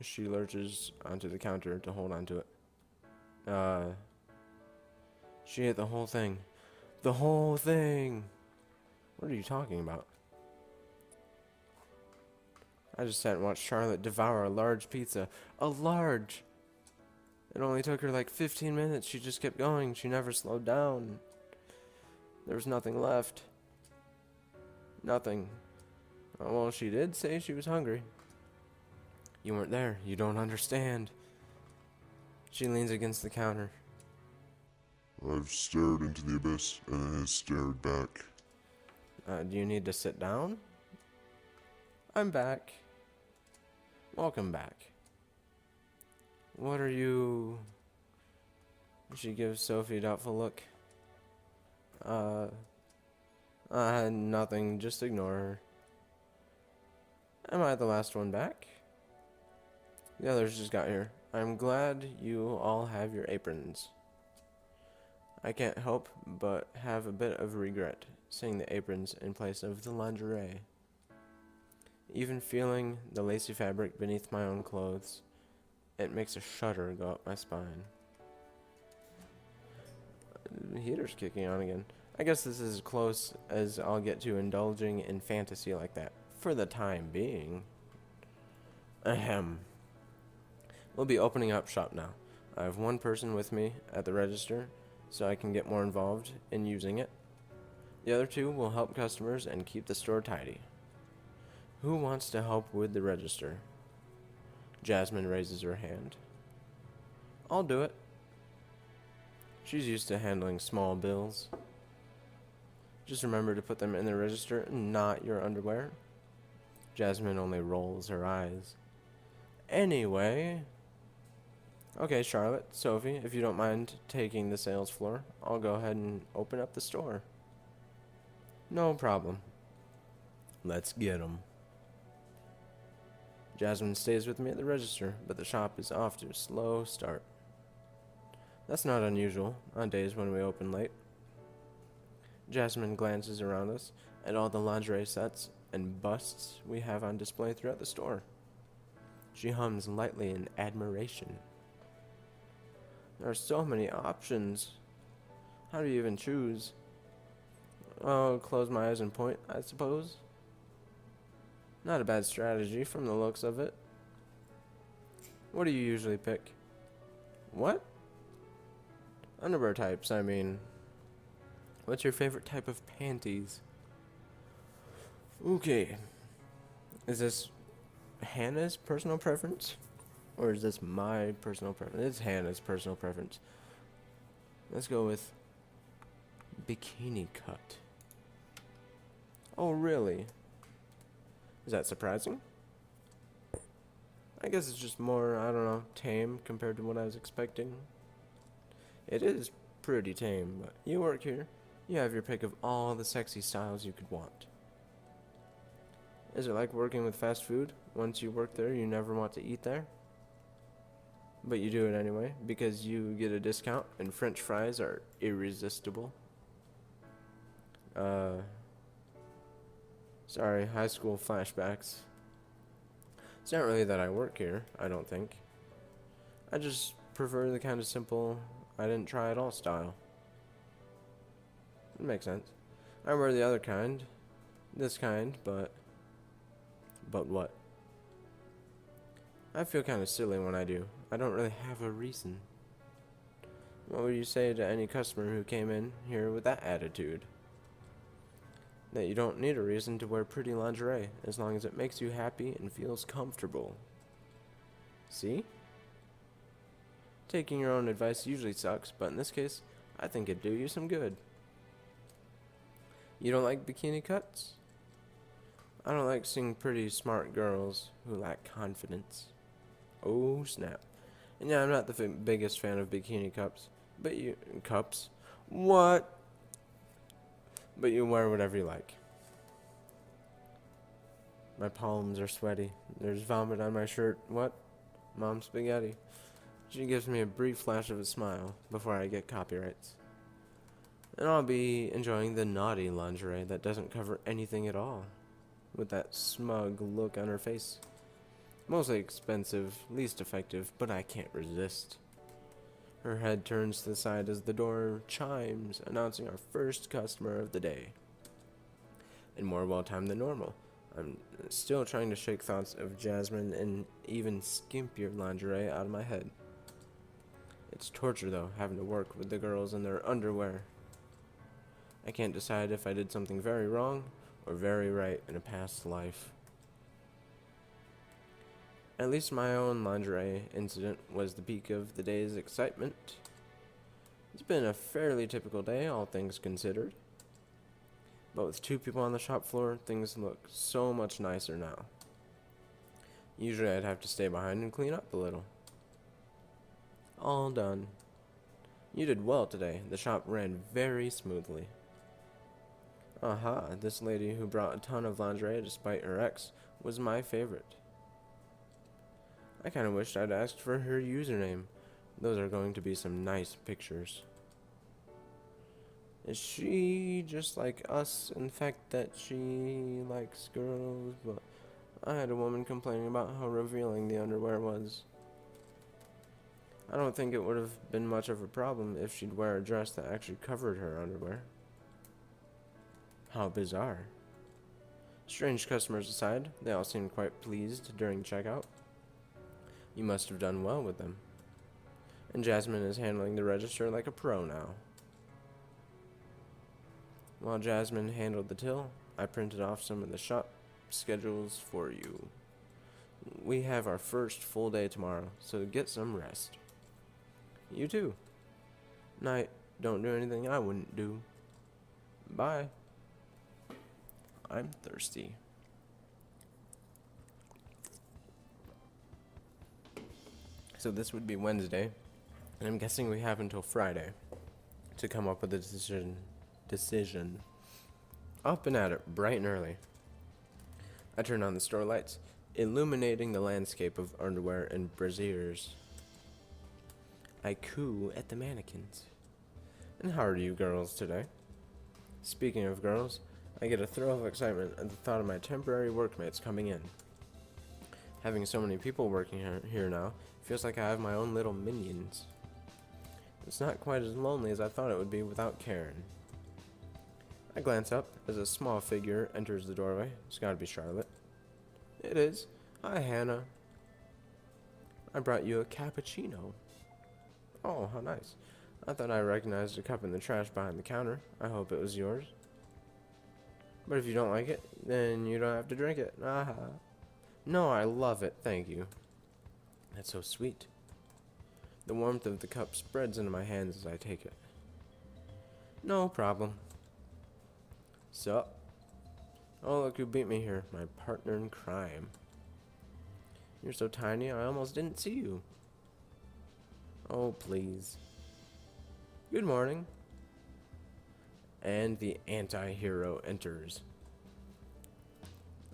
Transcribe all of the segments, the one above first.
She lurches onto the counter to hold onto it. She ate the whole thing. The whole thing! What are you talking about? I just sat and watched Charlotte devour a large pizza. A large! It only took her like 15 minutes. She just kept going. She never slowed down. There was nothing left. Nothing. Oh, well, she did say she was hungry. You weren't there. You don't understand. She leans against the counter. I've stared into the abyss, and it has stared back. Do you need to sit down? I'm back. Welcome back. What are you... She gives Sophie a doubtful look. Nothing. Just ignore her. Am I the last one back? The others just got here. I'm glad you all have your aprons. I can't help but have a bit of regret seeing the aprons in place of the lingerie. Even feeling the lacy fabric beneath my own clothes, it makes a shudder go up my spine. The heater's kicking on again. I guess this is as close as I'll get to indulging in fantasy like that, for the time being. Ahem. We'll be opening up shop now. I have one person with me at the register, so I can get more involved in using it. The other two will help customers and keep the store tidy. Who wants to help with the register? Jasmine raises her hand. I'll do it. She's used to handling small bills. Just remember to put them in the register, not your underwear. Jasmine only rolls her eyes. Anyway... Okay, Charlotte, Sophie, if you don't mind taking the sales floor, I'll go ahead and open up the store. No problem. Let's get 'em. Jasmine stays with me at the register, but the shop is off to a slow start. That's not unusual on days when we open late. Jasmine glances around us at all the lingerie sets and busts we have on display throughout the store. She hums lightly in admiration. There are so many options. How do you even choose? Oh, close my eyes and point, I suppose. Not a bad strategy from the looks of it. What do you usually pick? What? Underwear types, I mean. What's your favorite type of panties? Okay. Is this Hannah's personal preference? Or is this my personal preference? It's Hannah's personal preference. Let's go with bikini cut. Oh, really? Is that surprising? I guess it's just more, I don't know, tame compared to what I was expecting. It is pretty tame, but you work here. You have your pick of all the sexy styles you could want. Is it like working with fast food? Once you work there, you never want to eat there? But you do it anyway, because you get a discount and French fries are irresistible. Sorry, high school flashbacks. It's not really that I work here, I don't think. I just prefer the kind of simple, I didn't try at all style. It makes sense. I wear the other kind. This kind, but... But what? I feel kind of silly when I do. I don't really have a reason. What would you say to any customer who came in here with that attitude? That you don't need a reason to wear pretty lingerie, as long as it makes you happy and feels comfortable. See? Taking your own advice usually sucks, but in this case, I think it'd do you some good. You don't like bikini cuts? I don't like seeing pretty smart girls who lack confidence. Oh, snap. And yeah, I'm not the biggest fan of bikini cups. But you... Cups? What? But you wear whatever you like. My palms are sweaty. There's vomit on my shirt. What? Mom spaghetti. She gives me a brief flash of a smile before I get copyrights. And I'll be enjoying the naughty lingerie that doesn't cover anything at all, with that smug look on her face. Mostly expensive, least effective, but I can't resist. Her head turns to the side as the door chimes, announcing our first customer of the day. And more well-timed than normal. I'm still trying to shake thoughts of Jasmine and even skimpier lingerie out of my head. It's torture, though, having to work with the girls in their underwear. I can't decide if I did something very wrong or very right in a past life. At least my own lingerie incident was the peak of the day's excitement. It's been a fairly typical day, all things considered. But with 2 people on the shop floor, things look so much nicer now. Usually I'd have to stay behind and clean up a little. All done. You did well today. The shop ran very smoothly. Aha, this lady who brought a ton of lingerie despite her ex was my favorite. I kinda wished I'd asked for her username. Those are going to be some nice pictures. Is she just like us in the fact that she likes girls? But I had a woman complaining about how revealing the underwear was. I don't think it would have been much of a problem if she'd wear a dress that actually covered her underwear. How bizarre. Strange customers aside, they all seemed quite pleased during checkout. You must have done well with them. And Jasmine is handling the register like a pro now. While Jasmine handled the till, I printed off some of the shop schedules for you. We have our first full day tomorrow, so get some rest. You too. Night, don't do anything I wouldn't do. Bye. I'm thirsty. So this would be Wednesday, and I'm guessing we have until Friday to come up with a decision. Up and at it, bright and early. I turn on the store lights, illuminating the landscape of underwear and brassieres. I coo at the mannequins. And how are you girls today? Speaking of girls, I get a thrill of excitement at the thought of my temporary workmates coming in. Having so many people working here now feels like I have my own little minions. It's not quite as lonely as I thought it would be without Karen. I glance up as a small figure enters the doorway. It's gotta be Charlotte. It is. Hi, Hannah. I brought you a cappuccino. Oh, how nice. I thought I recognized a cup in the trash behind the counter. I hope it was yours. But if you don't like it, then you don't have to drink it. Aha. No, I love it. Thank you. That's so sweet. The warmth of the cup spreads into my hands as I take it. No problem. Sup? Oh, look who beat me here. My partner in crime. You're so tiny, I almost didn't see you. Oh, please. Good morning. And the anti-hero enters.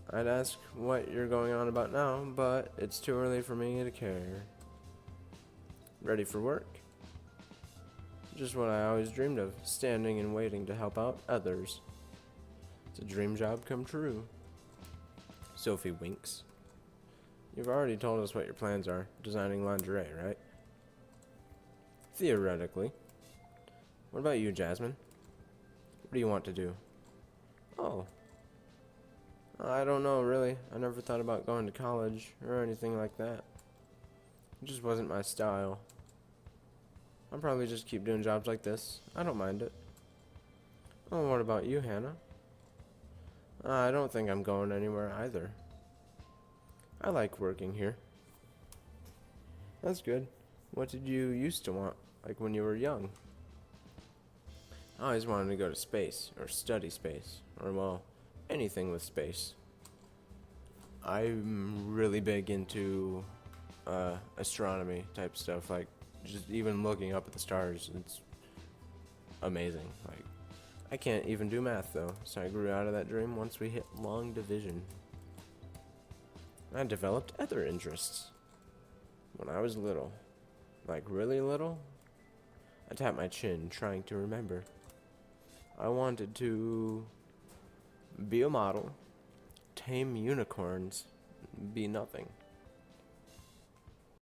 I'd ask what you're going on about now, but it's too early for me to care. Ready for work? Just what I always dreamed of, standing and waiting to help out others. It's a dream job come true. Sophie winks. You've already told us what your plans are, designing lingerie, right? Theoretically. What about you, Jasmine? What do you want to do? Oh. I don't know, really. I never thought about going to college or anything like that. It just wasn't my style. I'll probably just keep doing jobs like this. I don't mind it. Oh, what about you, Hannah? I don't think I'm going anywhere either. I like working here. That's good. What did you used to want, like when you were young? I always wanted to go to space, or study space, or well, anything with space. I'm really big into astronomy type stuff, like just even looking up at the stars. It's amazing. Like, I can't even do math though, so I grew out of that dream once we hit long division. I developed other interests when I was little, like really little. I tapped my chin, trying to remember. I wanted to be a model, tame unicorns, be nothing.